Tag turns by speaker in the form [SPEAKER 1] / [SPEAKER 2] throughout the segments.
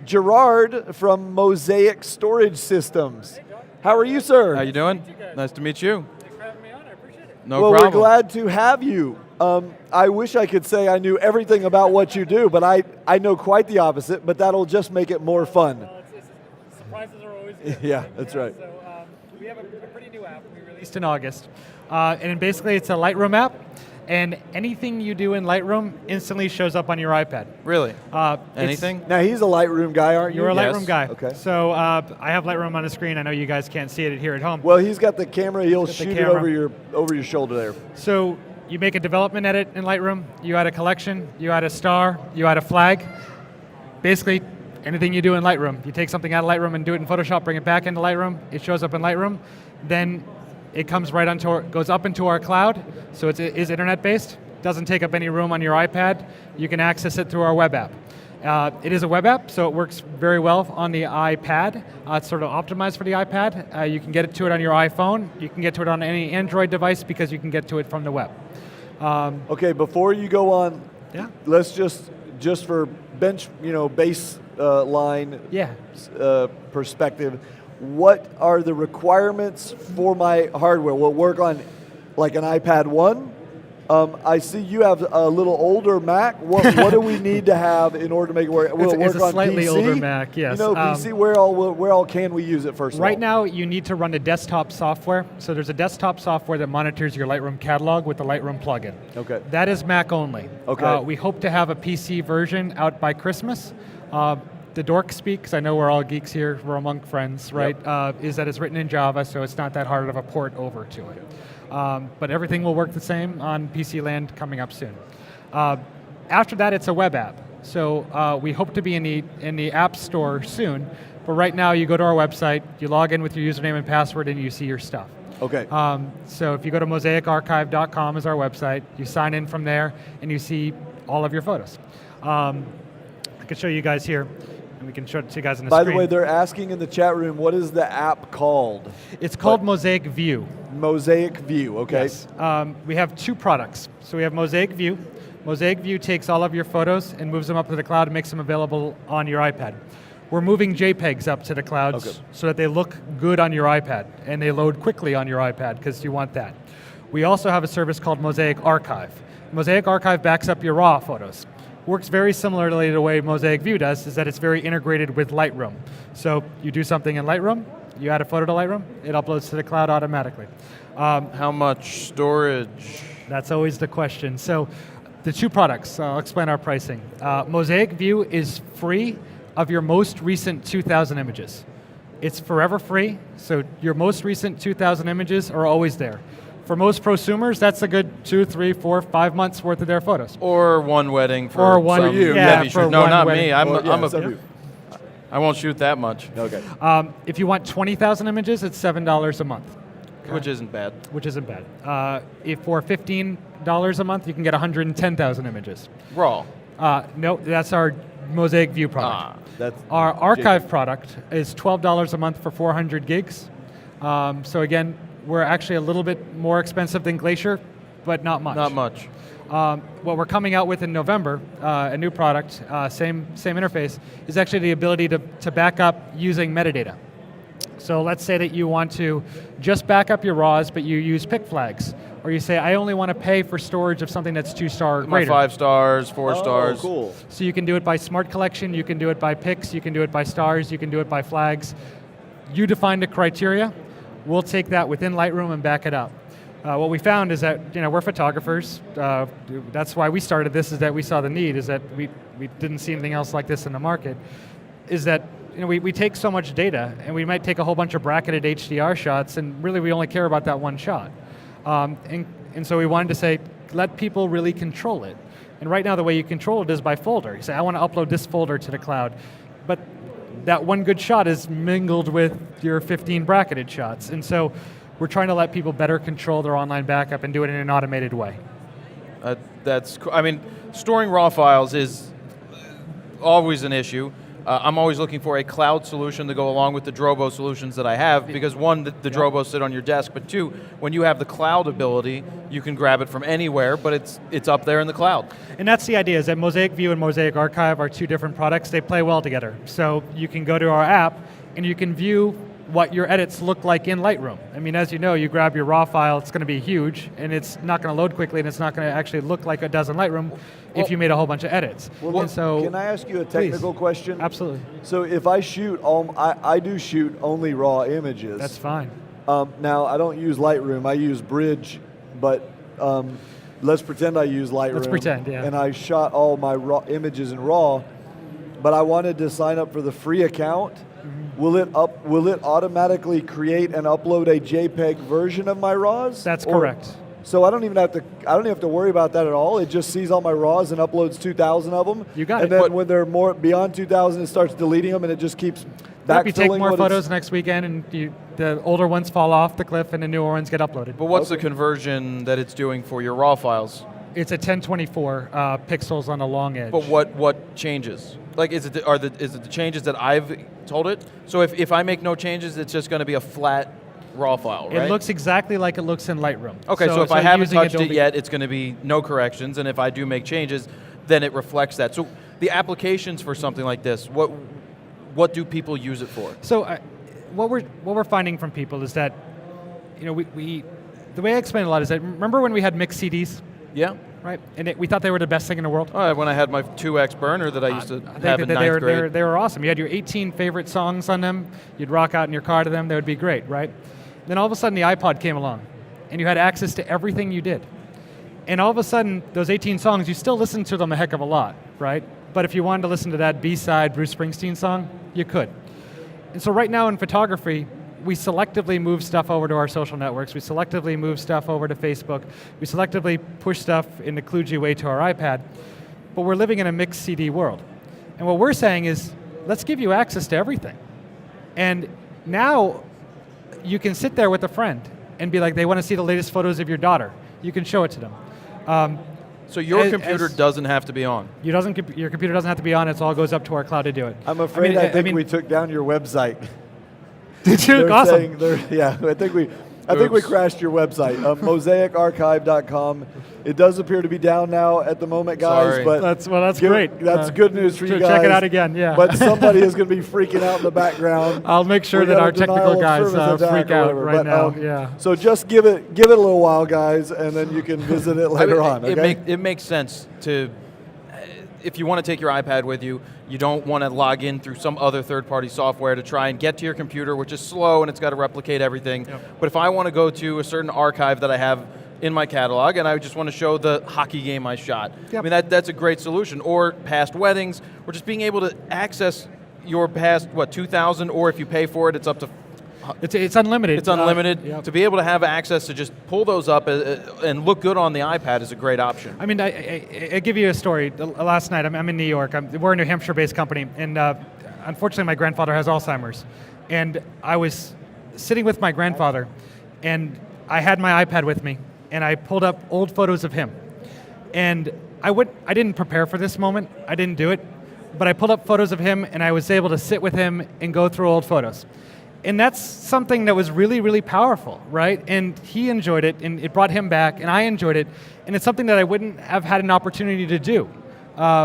[SPEAKER 1] Gerard from Mosaic Storage Systems. How are you, sir?
[SPEAKER 2] How you doing? Nice to meet you.
[SPEAKER 3] Thanks for having me on, I appreciate it.
[SPEAKER 2] No
[SPEAKER 1] well,
[SPEAKER 2] problem.
[SPEAKER 1] we're glad to have you. I wish I could say I knew everything about what you do, but I know quite the opposite, but that'll just make it more fun.
[SPEAKER 3] Well, surprises are always good.
[SPEAKER 1] Yeah, that's right.
[SPEAKER 3] So we have a pretty new app we released in August. And basically it's a Lightroom app, and anything you do in Lightroom instantly shows up on your iPad.
[SPEAKER 2] Really? Anything?
[SPEAKER 1] Now, he's a Lightroom guy, aren't you?
[SPEAKER 3] You're a
[SPEAKER 2] Yes.
[SPEAKER 3] Lightroom guy.
[SPEAKER 1] Okay.
[SPEAKER 3] So I have Lightroom on the screen. I know you guys can't see it here at home.
[SPEAKER 1] Well, he's got the camera. He'll
[SPEAKER 3] He's got the
[SPEAKER 1] shoot it
[SPEAKER 3] camera.
[SPEAKER 1] over your shoulder there.
[SPEAKER 3] So you make a development edit in Lightroom, you add a collection, you add a star, you add a flag. Basically, anything you do in Lightroom. You take something out of Lightroom and do it in Photoshop, bring it back into Lightroom, it shows up in Lightroom, then it comes right onto goes up into our cloud, so it is internet-based, doesn't take up any room on your iPad, you can access it through our web app. It is a web app, so it works very well on the iPad. It's sort of optimized for the iPad. You can get to it on your iPhone, you can get to it on any Android device because you can get to it from the web.
[SPEAKER 1] Okay, before you go on,
[SPEAKER 3] Yeah.
[SPEAKER 1] let's just for baseline perspective, what are the requirements for my hardware? Will it work on like an iPad 1? I see you have a little older Mac. What do we need to have in order to make it work? Will it work
[SPEAKER 3] it's a
[SPEAKER 1] on
[SPEAKER 3] slightly
[SPEAKER 1] PC?
[SPEAKER 3] older Mac, yes.
[SPEAKER 1] You know, PC, where all can we use it first of all?
[SPEAKER 3] Right now, you need to run the desktop software. So there's a desktop software that monitors your Lightroom catalog with the Lightroom plugin.
[SPEAKER 1] Okay.
[SPEAKER 3] That is Mac only.
[SPEAKER 1] Okay.
[SPEAKER 3] We hope to have a PC version out by Christmas. The dork speaks, I know we're all geeks here, we're among friends, right?
[SPEAKER 1] Yep.
[SPEAKER 3] Is that it's written in Java, so it's not that hard of a port over to it. But everything will work the same on PC land coming up soon. After that, it's a web app. So we hope to be in the App Store soon. But right now, you go to our website, you log in with your username and password, and you see your stuff.
[SPEAKER 1] Okay.
[SPEAKER 3] So if you go to mosaicarchive.com is our website, you sign in from there, and you see all of your photos. I can show you guys here, and we can show it to you guys on the
[SPEAKER 1] By
[SPEAKER 3] screen.
[SPEAKER 1] the way, they're asking in the chat room, what is the app called?
[SPEAKER 3] It's called Mosaic View.
[SPEAKER 1] Mosaic View, okay.
[SPEAKER 3] Yes. We have two products. So we have Mosaic View. Mosaic View takes all of your photos and moves them up to the cloud and makes them available on your iPad. We're moving JPEGs up to the clouds so that they look good on your iPad and they load quickly on your iPad because you want that. We also have a service called Mosaic Archive. Mosaic Archive backs up your raw photos. Works very similarly to the way Mosaic View does, is that it's very integrated with Lightroom. So you do something in Lightroom, you add a photo to Lightroom, it uploads to the cloud automatically.
[SPEAKER 2] How much storage?
[SPEAKER 3] That's always the question. So the two products, I'll explain our pricing. Mosaic View is free of your most recent 2,000 images. It's forever free, so your most recent 2,000 images are always there. For most prosumers, that's a good 2, 3, 4, 5 months worth of their photos.
[SPEAKER 2] Or one wedding for
[SPEAKER 3] Or one-
[SPEAKER 2] some
[SPEAKER 1] you.
[SPEAKER 3] Yeah,
[SPEAKER 2] heavy
[SPEAKER 3] for
[SPEAKER 2] shoot. No,
[SPEAKER 3] one
[SPEAKER 2] not
[SPEAKER 3] wedding.
[SPEAKER 2] me. I'm
[SPEAKER 1] some of you.
[SPEAKER 2] I won't shoot that much,
[SPEAKER 1] Okay.
[SPEAKER 3] If you want 20,000 images, it's $7 a month,
[SPEAKER 2] which isn't bad.
[SPEAKER 3] which isn't bad. If for $15 a month, you can get 110,000 images.
[SPEAKER 2] Raw.
[SPEAKER 3] No, that's our Mosaic View product.
[SPEAKER 1] That's
[SPEAKER 3] Our archive product is $12 a month for 400 gigs. So again, we're actually a little bit more expensive than Glacier, but not much.
[SPEAKER 2] Not much.
[SPEAKER 3] What we're coming out with in November, a new product, same interface, is actually the ability to back up using metadata. So let's say that you want to just back up your RAWs, but you use pick flags. Or you say, I only want to pay for storage of something that's 2-star or
[SPEAKER 2] My
[SPEAKER 3] greater.
[SPEAKER 2] 5 stars, 4 stars.
[SPEAKER 1] Cool.
[SPEAKER 3] So you can do it by Smart Collection, you can do it by picks, you can do it by stars, you can do it by flags. You define the criteria. We'll take that within Lightroom and back it up. What we found is that we're photographers. That's why we started this. Is that we saw the need. Is that we didn't see anything else like this in the market. Is that we take so much data and we might take a whole bunch of bracketed HDR shots and really we only care about that one shot. And so we wanted to say let people really control it. And right now the way you control it is by folder. You say I want to upload this folder to the cloud, but that one good shot is mingled with your 15 bracketed shots. And so we're trying to let people better control their online backup and do it in an automated way.
[SPEAKER 2] That's cool. I mean, storing raw files is always an issue. I'm always looking for a cloud solution to go along with the Drobo solutions that I have, because one, the Drobos sit on your desk, but two, when you have the cloud ability, you can grab it from anywhere, but it's up there in the cloud.
[SPEAKER 3] And that's the idea, is that Mosaic View and Mosaic Archive are two different products. They play well together. So you can go to our app, and you can view what your edits look like in Lightroom. I mean, as you know, you grab your raw file, it's going to be huge, and it's not going to load quickly, and it's not going to actually look like it does in Lightroom if you made a whole bunch of edits.
[SPEAKER 1] Well,
[SPEAKER 3] and so,
[SPEAKER 1] can I ask you a technical question?
[SPEAKER 3] Absolutely.
[SPEAKER 1] So if I shoot, I do shoot only raw images.
[SPEAKER 3] That's fine.
[SPEAKER 1] Now, I don't use Lightroom, I use Bridge, but let's pretend I use Lightroom.
[SPEAKER 3] Let's pretend, yeah.
[SPEAKER 1] And I shot all my raw images in RAW, but I wanted to sign up for the free account. Will it automatically create and upload a JPEG version of my RAWs?
[SPEAKER 3] That's correct.
[SPEAKER 1] So I don't even have to worry about that at all. It just sees all my RAWs and uploads 2,000 of them.
[SPEAKER 3] You got
[SPEAKER 1] and
[SPEAKER 3] it.
[SPEAKER 1] And then when they're more beyond 2,000, it starts deleting them, and it just keeps backfilling.
[SPEAKER 3] You take more photos next weekend, and the older ones fall off the cliff, and the newer ones get uploaded.
[SPEAKER 2] But what's the conversion that it's doing for your raw files?
[SPEAKER 3] It's a 1024 pixels on the long edge.
[SPEAKER 2] But what changes? Like, is it the changes that I've told it? So if I make no changes, it's just going to be a flat raw file, right?
[SPEAKER 3] It looks exactly like it looks in Lightroom.
[SPEAKER 2] Okay, so if I haven't touched it
[SPEAKER 3] Adobe
[SPEAKER 2] yet, it's going to be no corrections, and if I do make changes, then it reflects that. So the applications for something like this, what do people use it for?
[SPEAKER 3] So what we're finding from people is that, we the way I explain it a lot is that, remember when we had mixed CDs?
[SPEAKER 2] Yeah.
[SPEAKER 3] Right, and we thought they were the best thing in the world.
[SPEAKER 2] When I had my 2X burner that I used to have in ninth grade.
[SPEAKER 3] They were awesome. You had your 18 favorite songs on them. You'd rock out in your car to them. They would be great, right? Then all of a sudden the iPod came along, and you had access to everything you did. And all of a sudden, those 18 songs, you still listened to them a heck of a lot, right? But if you wanted to listen to that B-side Bruce Springsteen song, you could. And so right now in photography, we selectively move stuff over to our social networks. We selectively move stuff over to Facebook. We selectively push stuff in the kludgy way to our iPad. But we're living in a mixed CD world. And what we're saying is, let's give you access to everything. And now you can sit there with a friend and be like, they want to see the latest photos of your daughter. You can show it to them.
[SPEAKER 2] So your computer doesn't have to be on?
[SPEAKER 3] Your computer doesn't have to be on. It all goes up to our cloud to do it.
[SPEAKER 1] I'm afraid I think we took down your website.
[SPEAKER 3] Did you? Awesome.
[SPEAKER 1] Yeah, I think we crashed your website, mosaicarchive.com. It does appear to be down now at the moment, guys.
[SPEAKER 2] Sorry.
[SPEAKER 1] But
[SPEAKER 3] that's great.
[SPEAKER 1] That's good news for you guys.
[SPEAKER 3] Check it out again, yeah.
[SPEAKER 1] But somebody is going to be freaking out in the background.
[SPEAKER 3] I'll make sure that our technical guys freak out right now. Yeah.
[SPEAKER 1] So just give it a little while, guys, and then you can visit it later on. Okay?
[SPEAKER 2] It makes sense to. If you want to take your iPad with you, you don't want to log in through some other third-party software to try and get to your computer, which is slow and it's got to replicate everything. Yep. But if I want to go to a certain archive that I have in my catalog and I just want to show the hockey game I shot, I mean, that's a great solution. Or past weddings, or just being able to access your past, 2,000, or if you pay for it, it's up to
[SPEAKER 3] It's unlimited.
[SPEAKER 2] It's unlimited. To be able to have access to just pull those up and look good on the iPad is a great option.
[SPEAKER 3] I mean, I give you a story. Last night, I'm in New York. We're a New Hampshire-based company, and unfortunately, my grandfather has Alzheimer's. And I was sitting with my grandfather, and I had my iPad with me, and I pulled up old photos of him. And I didn't prepare for this moment. I didn't do it. But I pulled up photos of him, and I was able to sit with him and go through old photos. And that's something that was really, really powerful, right? And he enjoyed it, and it brought him back, and I enjoyed it. And it's something that I wouldn't have had an opportunity to do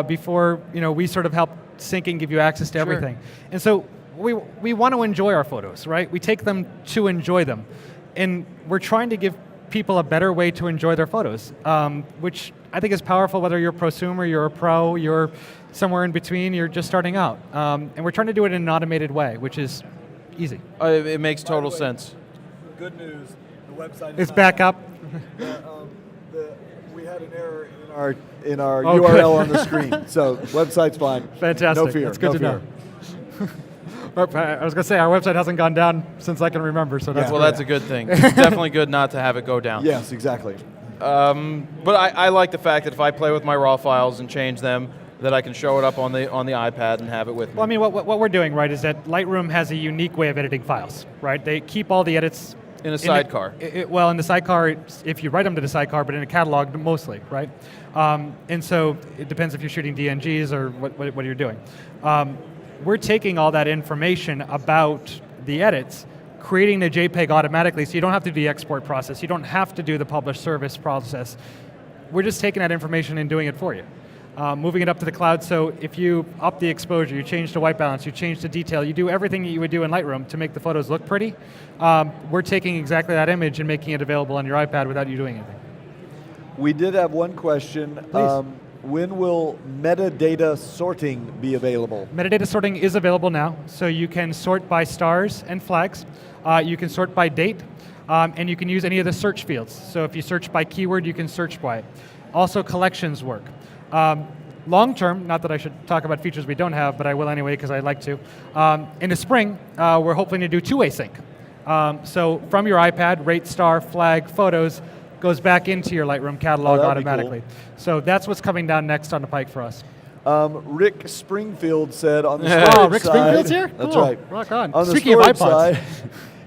[SPEAKER 3] before we sort of help sync and give you access to everything. And so we want to enjoy our photos, right? We take them to enjoy them. And we're trying to give people a better way to enjoy their photos, which I think is powerful whether you're a prosumer, you're a pro, you're somewhere in between, you're just starting out. And we're trying to do it in an automated way, which is easy.
[SPEAKER 2] It makes total sense.
[SPEAKER 1] Good news. The website
[SPEAKER 3] is back up.
[SPEAKER 1] We had an error in our URL on the screen, so website's fine.
[SPEAKER 3] Fantastic.
[SPEAKER 1] No fear.
[SPEAKER 3] That's good to know. I was going to say, our website hasn't gone down since I can remember, so that's
[SPEAKER 2] that's a good thing. It's definitely good not to have it go down.
[SPEAKER 1] Yes, exactly.
[SPEAKER 2] But I like the fact that if I play with my RAW files and change them, that I can show it up on the iPad and have it with me.
[SPEAKER 3] Well, I mean, what we're doing, right, is that Lightroom has a unique way of editing files, right? They keep all the edits
[SPEAKER 2] in a sidecar.
[SPEAKER 3] In the sidecar, if you write them to the sidecar, but in a catalog mostly, right? And so it depends if you're shooting DNGs or what you're doing. we're taking all that information about the edits, creating the JPEG automatically, so you don't have to do the export process, you don't have to do the publish service process. We're just taking that information and doing it for you. Moving it up to the cloud, so if you up the exposure, you change the white balance, you change the detail, you do everything that you would do in Lightroom to make the photos look pretty, we're taking exactly that image and making it available on your iPad without you doing anything.
[SPEAKER 1] We did have one question.
[SPEAKER 3] Please.
[SPEAKER 1] When will metadata sorting be available?
[SPEAKER 3] Metadata sorting is available now, so you can sort by stars and flags, you can sort by date, and you can use any of the search fields. So if you search by keyword, you can search by it. Also, collections work. Long term, not that I should talk about features we don't have, but I will anyway because I'd like to. In the spring, we're hoping to do two-way sync. So from your iPad, rate, star, flag, photos, goes back into your Lightroom catalog automatically.
[SPEAKER 1] Cool.
[SPEAKER 3] So that's what's coming down next on the pike for us.
[SPEAKER 1] Rick Springfield said on the storage
[SPEAKER 3] Oh, Rick
[SPEAKER 1] side,
[SPEAKER 3] Springfield's here?
[SPEAKER 1] That's
[SPEAKER 3] Cool.
[SPEAKER 1] right.
[SPEAKER 3] Rock on.
[SPEAKER 1] On
[SPEAKER 3] Speaking
[SPEAKER 1] the
[SPEAKER 3] of
[SPEAKER 1] storage
[SPEAKER 3] iPods.
[SPEAKER 1] side,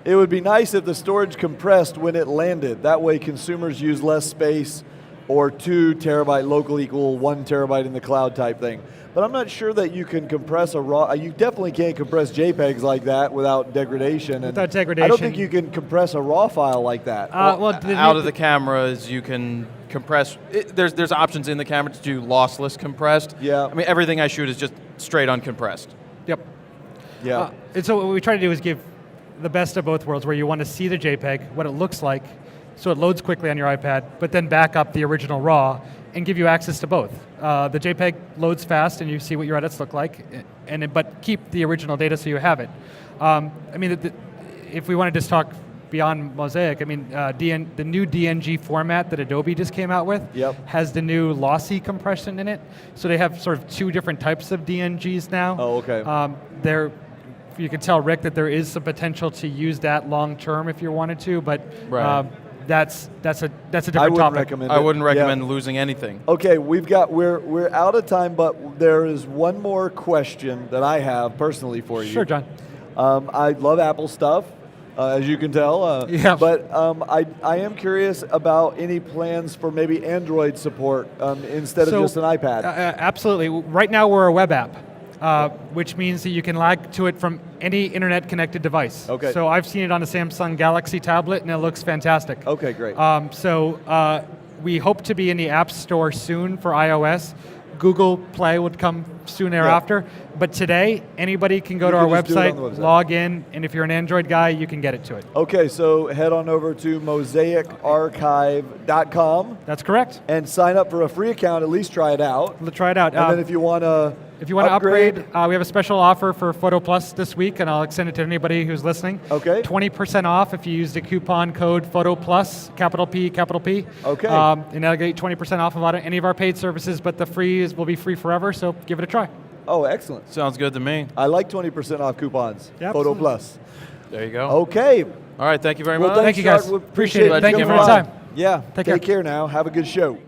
[SPEAKER 1] it would be nice if the storage compressed when it landed. That way consumers use less space, or 2 terabyte local equal 1 terabyte in the cloud type thing. But I'm not sure that you can compress a raw, you definitely can't compress JPEGs like that without degradation. And
[SPEAKER 3] Without degradation.
[SPEAKER 1] I don't think you can compress a raw file like that.
[SPEAKER 2] Out of the cameras, you can compress. There's options in the camera to do lossless compressed.
[SPEAKER 1] Yeah.
[SPEAKER 2] I mean, everything I shoot is just straight uncompressed.
[SPEAKER 3] Yep.
[SPEAKER 1] Yeah.
[SPEAKER 3] And so what we try to do is give the best of both worlds, where you want to see the JPEG, what it looks like, so it loads quickly on your iPad, but then back up the original RAW and give you access to both. The JPEG loads fast and you see what your edits look like, but keep the original data so you have it. I mean, if we want to just talk beyond Mosaic, I mean, the new DNG format that Adobe just came out with has the new lossy compression in it. So they have sort of 2 different types of DNGs now.
[SPEAKER 1] Oh, okay.
[SPEAKER 3] You can tell, Rick, that there is some potential to use that long term if you wanted to, but
[SPEAKER 2] Right.
[SPEAKER 3] that's a different
[SPEAKER 1] I wouldn't
[SPEAKER 3] topic.
[SPEAKER 1] recommend
[SPEAKER 2] I
[SPEAKER 1] it.
[SPEAKER 2] wouldn't recommend
[SPEAKER 1] Yeah.
[SPEAKER 2] losing anything.
[SPEAKER 1] Okay, we're out of time, but there is one more question that I have personally for you.
[SPEAKER 3] Sure, John.
[SPEAKER 1] I love Apple stuff, as you can tell.
[SPEAKER 3] Yeah.
[SPEAKER 1] But I am curious about any plans for maybe Android support instead of just an iPad.
[SPEAKER 3] Absolutely. Right now we're a web app, which means that you can log to it from any internet-connected device.
[SPEAKER 1] Okay.
[SPEAKER 3] So I've seen it on a Samsung Galaxy tablet, and it looks fantastic.
[SPEAKER 1] Okay, great.
[SPEAKER 3] We hope to be in the App Store soon for iOS. Google Play would come soon thereafter. But today, anybody can go to our
[SPEAKER 1] just do it on the
[SPEAKER 3] website,
[SPEAKER 1] website.
[SPEAKER 3] log in, and if you're an Android guy, you can get it to it.
[SPEAKER 1] Okay, so head on over to mosaicarchive.com
[SPEAKER 3] That's correct.
[SPEAKER 1] and sign up for a free account. At least try it out.
[SPEAKER 3] Let's try it out.
[SPEAKER 1] And then if you want to
[SPEAKER 3] upgrade, we have a special offer for PhotoPlus this week, and I'll extend it to anybody who's listening.
[SPEAKER 1] Okay.
[SPEAKER 3] 20% off if you use the coupon code PhotoPlus, capital P, capital P.
[SPEAKER 1] Okay.
[SPEAKER 3] And that'll get you 20% off of any of our paid services, but the free will be free forever, so give it a try.
[SPEAKER 1] Oh, excellent.
[SPEAKER 2] Sounds good to me.
[SPEAKER 1] I like 20% off coupons.
[SPEAKER 3] Yeah,
[SPEAKER 1] Photo
[SPEAKER 3] absolutely.
[SPEAKER 1] Plus.
[SPEAKER 2] There you go.
[SPEAKER 1] Okay.
[SPEAKER 2] All right, thank you very
[SPEAKER 1] Well,
[SPEAKER 2] much.
[SPEAKER 1] thanks,
[SPEAKER 3] Thank you, guys.
[SPEAKER 1] Chuck. We
[SPEAKER 3] Appreciate it.
[SPEAKER 2] Thank you
[SPEAKER 1] coming
[SPEAKER 2] for your
[SPEAKER 1] on.
[SPEAKER 3] time.
[SPEAKER 1] Yeah.
[SPEAKER 3] Take
[SPEAKER 1] Take
[SPEAKER 3] care.
[SPEAKER 1] care now. Have a good show.